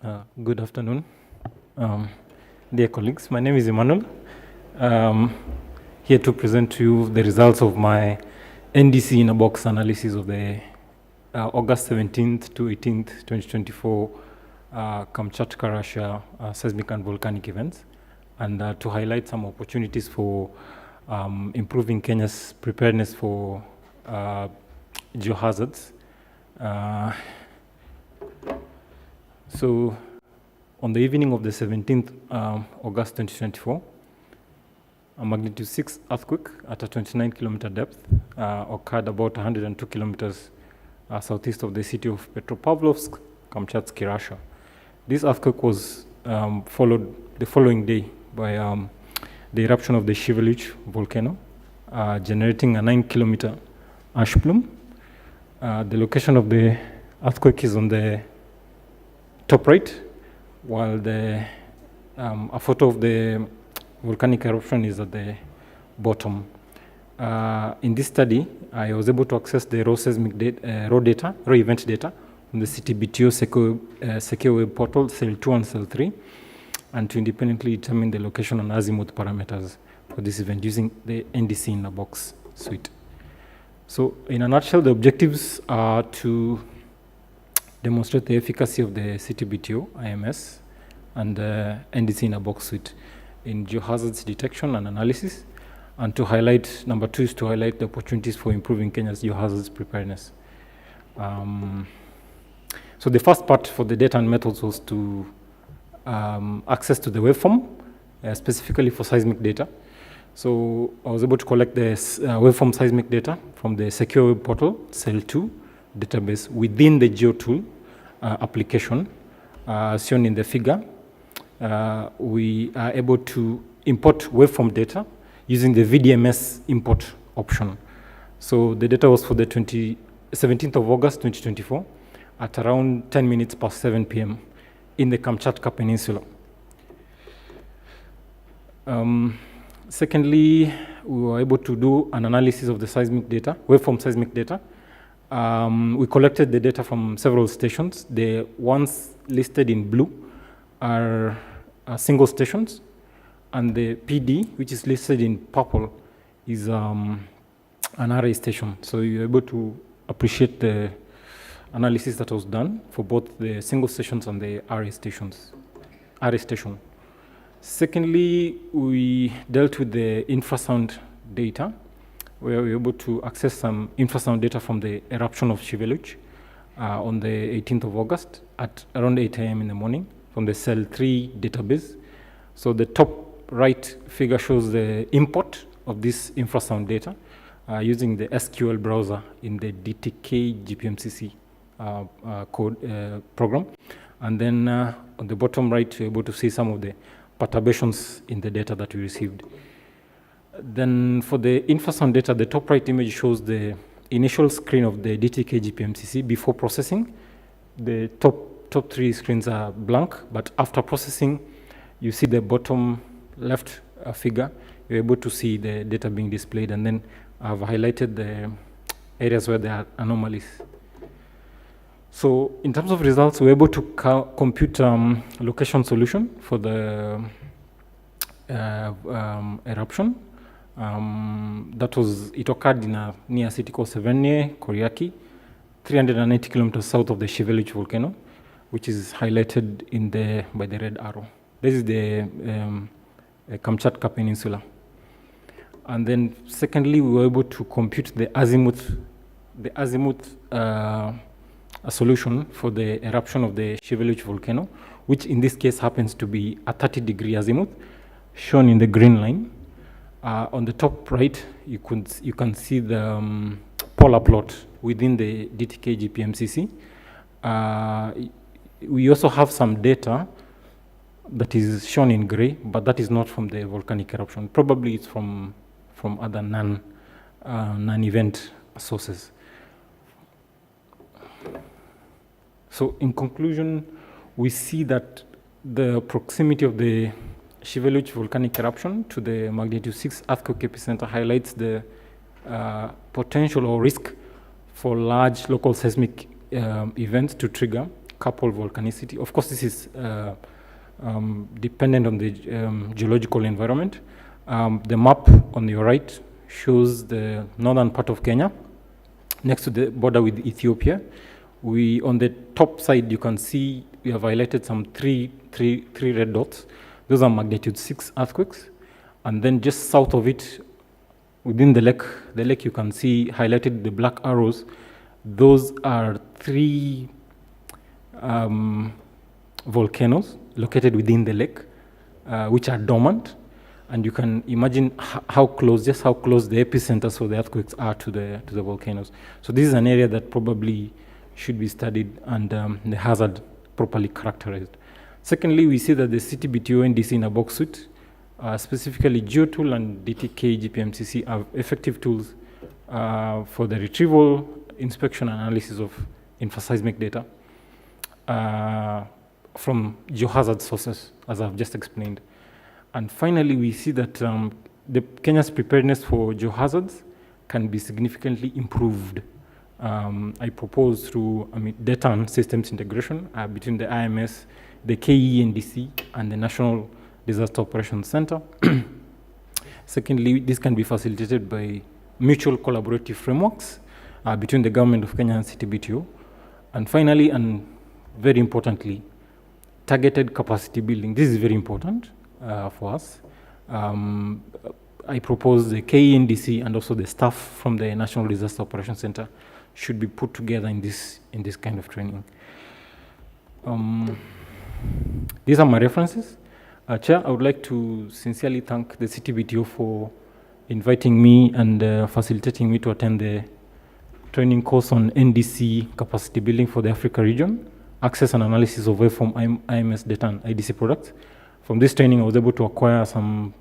Good afternoon, dear colleagues. My name is Emmanuel. Here to present to you the results of my NDC in a box analysis of the August 17th to 18th, 2024 Kamchatka, Russia seismic and volcanic events, and to highlight some opportunities for improving Kenya's preparedness for geohazards. So on the evening of the 17th August 2024, a magnitude 6 earthquake at a 29-kilometer depth occurred about 102 kilometers southeast of the city of Petropavlovsk, Kamchatsky, Russia. This earthquake was followed the following day by the eruption of the Ch3 volcano, generating a 9-kilometer ash plume. The location of the earthquake is on the top right, while a photo of the volcanic eruption is at the bottom. In this study, I was able to access the raw seismic data, raw event data on the CTBTO secure web portal, cell 2 and cell 3, and to independently determine the location and azimuth parameters for this event using the NDC in a box suite. So in a nutshell, the objectives are to demonstrate the efficacy of the CTBTO IMS and the NDC in a box suite in geohazards detection and analysis, and to highlight, number 2 is to highlight the opportunities for improving Kenya's geohazards preparedness. So the first part for the data and methods was to access to the waveform, specifically for seismic data. So I was able to collect the waveform seismic data from the secure web portal, cell 2 database within the GeoTool application shown in the figure. We are able to import waveform data using the VDMS import option. So the data was for the 17th of August 2024 at around 10 minutes past 7 p.m. in the Kamchatka Peninsula. Secondly, we were able to do an analysis of the seismic data, waveform seismic data. We collected the data from several stations. The ones listed in blue are single stations, and the PD, which is listed in purple, is an array station. So you're able to appreciate the analysis that was done for both the single stations and the array station. Secondly, we dealt with the infrasound data, where we were able to access some infrasound data from the eruption of Ch3 on the 18th of August at around 8 a.m. in the morning from the cell 3 database. So the top right figure shows the import of this infrasound data using the SQL browser in the DTK GPMCC code program. And then on the bottom right, you're able to see some of the perturbations in the data that we received. Then for the infrasound data, the top right image shows the initial screen of the DTK GPMCC before processing. The top 3 screens are blank, but after processing, you see the bottom left figure. You're able to see the data being displayed, and then I've highlighted the areas where there are anomalies. So in terms of results, we're able to compute location solution for the eruption. It occurred in a near city called Severne, Koriaki, 380 kilometers south of the Ch3 volcano, which is highlighted by the red arrow. This is the Kamchatka Peninsula. And then secondly, we were able to compute the azimuth solution for the eruption of the Ch3 volcano, which in this case happens to be a 30-degree azimuth, shown in the green line. On the top right, you can see the polar plot within the DTK GPMCC. We also have some data that is shown in gray, but that is not from the volcanic eruption. Probably it's from other non-event sources. So in conclusion, we see that the proximity of the Ch3 volcanic eruption to the magnitude 6 earthquake epicenter highlights the potential or risk for large local seismic events to trigger couple volcanicity. Of course, this is dependent on the geological environment. The map on your right shows the northern part of Kenya, next to the border with Ethiopia. On the top side, you can see we have highlighted some three red dots. Those are magnitude 6 earthquakes. And then just south of it, within the lake you can see highlighted the black arrows. Those are 3 volcanoes located within the lake, which are dormant. And you can imagine how close the epicenters for the earthquakes are to the volcanoes. So this is an area that probably should be studied and the hazard properly characterized. Secondly, we see that the CTBTO NDC in a box suite, specifically GeoTool and DTK GPMCC, are effective tools for the retrieval, inspection, and analysis of infoseismic data from geohazard sources, as I've just explained. And finally, we see that Kenya's preparedness for geohazards can be significantly improved. I propose through data and systems integration between the IMS, the KENDC, and the National Disaster Operations Center. Secondly, this can be facilitated by mutual collaborative frameworks between the government of Kenya and CTBTO. And finally, and very importantly, targeted capacity building. This is very important for us. I propose the KENDC and also the staff from the National Disaster Operations Center should be put together in this kind of training. These are my references. Chair, I would like to sincerely thank the CTBTO for inviting me and facilitating me to attend the training course on NDC capacity building for the Africa region, access and analysis of waveform IMS data and IDC products. From this training, I was able to acquire some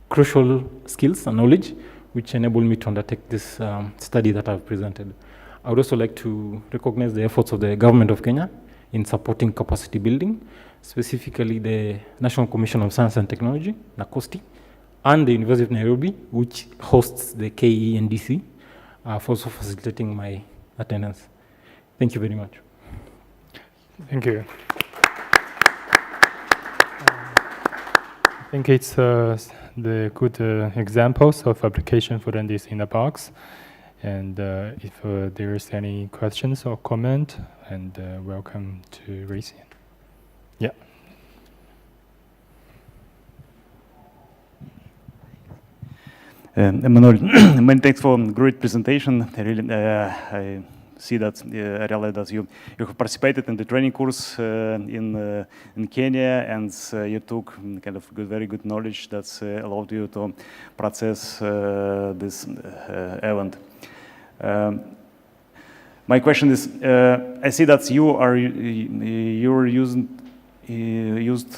crucial skills and knowledge, which enabled me to undertake this study that I've presented. I would also like to recognize the efforts of the government of Kenya in supporting capacity building, specifically the National Commission of Science and Technology, NACOSTI, and the University of Nairobi, which hosts the KENDC, for also facilitating my attendance. Thank you very much. Thank you. I think it's the good examples of application for NDC in a box. And if there's any questions or comment, and welcome to raise it. Yeah. Emmanuel, many thanks for great presentation. I see that I realize that you have participated in the training course in Kenya, and you took kind of very good knowledge that allowed you to process this event. My question is, I see that you used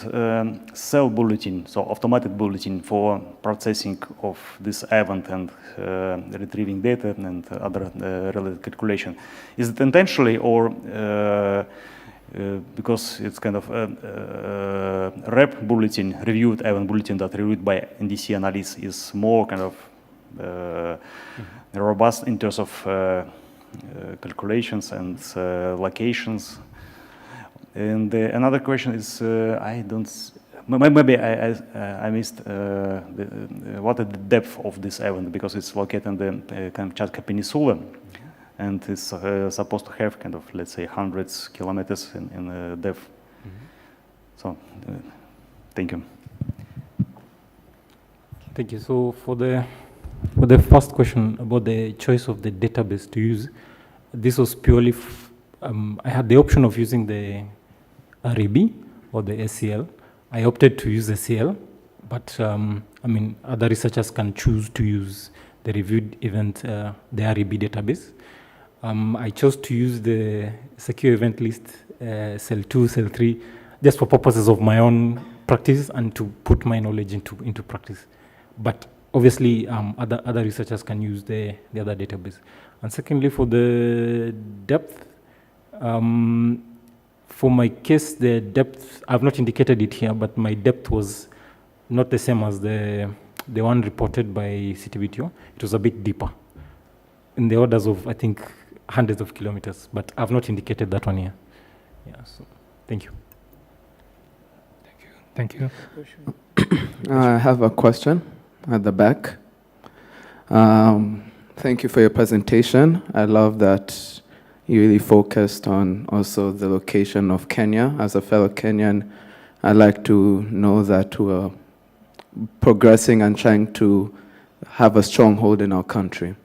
cell bulletin, so automated bulletin for processing of this event and retrieving data and other related calculation. Is it intentionally or because it's kind of rep bulletin, reviewed event bulletin that reviewed by NDC analysts is more kind of robust in terms of calculations and locations? And another question is, maybe I missed what is the depth of this event, because it's located in the Kamchatka Peninsula, and it's supposed to have kind of, let's say, hundreds kilometers in depth. Mm-hmm. So, thank you. Thank you. So for the first question about the choice of the database to use, this was purely, I had the option of using the REB or the SCL. I opted to use the CL, but other researchers can choose to use the reviewed event, the REB database. I chose to use the secure event list, cell 2, cell 3, just for purposes of my own practice and to put my knowledge into practice. But obviously, other researchers can use the other database. And secondly, for the depth, for my case, the depth, I've not indicated it here, but my depth was not the same as the one reported by CTBTO. It was a bit deeper, in the orders of, I think, hundreds of kilometers, but I've not indicated that one here. Yeah, so. Thank you. Thank you. I have a question at the back. Thank you for your presentation. I love that you really focused on also the location of Kenya. As a fellow Kenyan, I'd like to know that we're progressing and trying to have a stronghold in our country.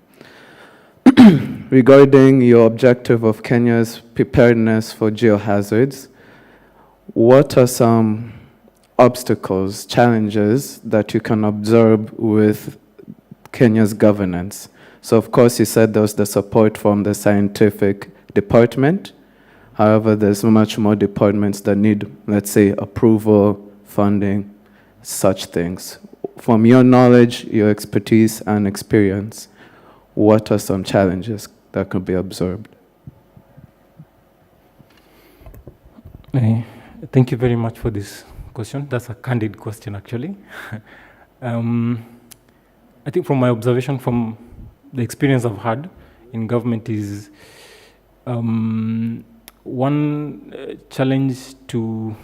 Regarding your objective of Kenya's preparedness for geohazards, what are some obstacles, challenges that you can observe with Kenya's governance? So of course you said there was the support from the scientific department. However, there's much more departments that need, let's say, approval, funding, such things. From your knowledge, your expertise and experience, what are some challenges that could be observed? Thank you very much for this question. That's a candid question, actually. I think from my observation, from the experience I've had in government is one challenge to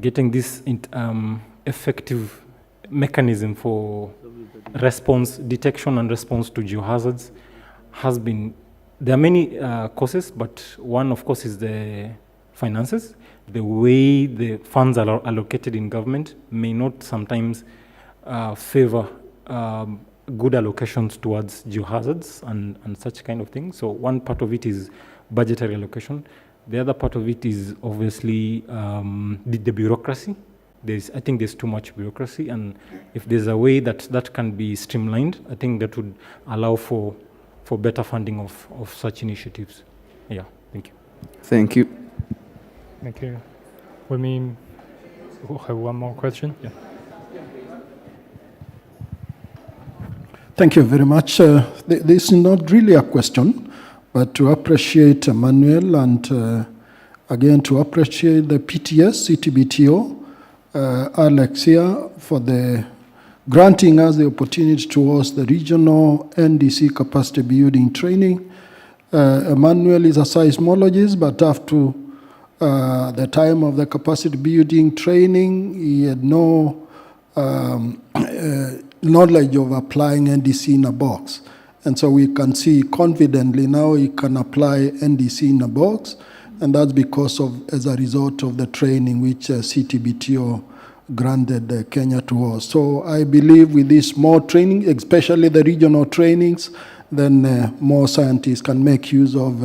getting this effective mechanism for response, detection and response to geohazards has been, there are many causes, but one of course is the finances. The way the funds are allocated in government may not sometimes favor good allocations towards geohazards and such kind of things. So one part of it is budgetary allocation. The other part of it is obviously the bureaucracy. I think there's too much bureaucracy, and if there's a way that can be streamlined, I think that would allow for better funding of such initiatives. Yeah, thank you. Thank you. Thank you. We have one more question. Yeah. Thank you very much. This is not really a question, but to appreciate Emmanuel and again to appreciate the PTS, CTBTO, Alex here for the granting us the opportunity to host the regional NDC capacity building training. Emmanuel is a seismologist, but after the time of the capacity building training, he had no knowledge of applying NDC in a box. And so we can see confidently now he can apply NDC in a box, and that's because of, as a result of the training which CTBTO granted Kenya to host. So I believe with this more training, especially the regional trainings, then more scientists can make use of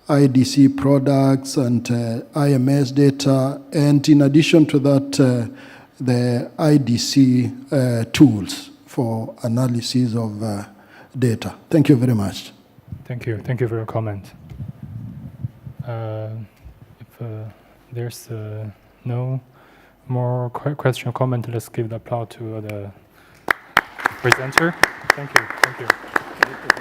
IDC products and IMS data, and in addition to that, the IDC tools for analysis of data. Thank you very much. Thank you. Thank you for your comment. If there's no more question or comment, let's give the applause to the presenter. Thank you. Thank you.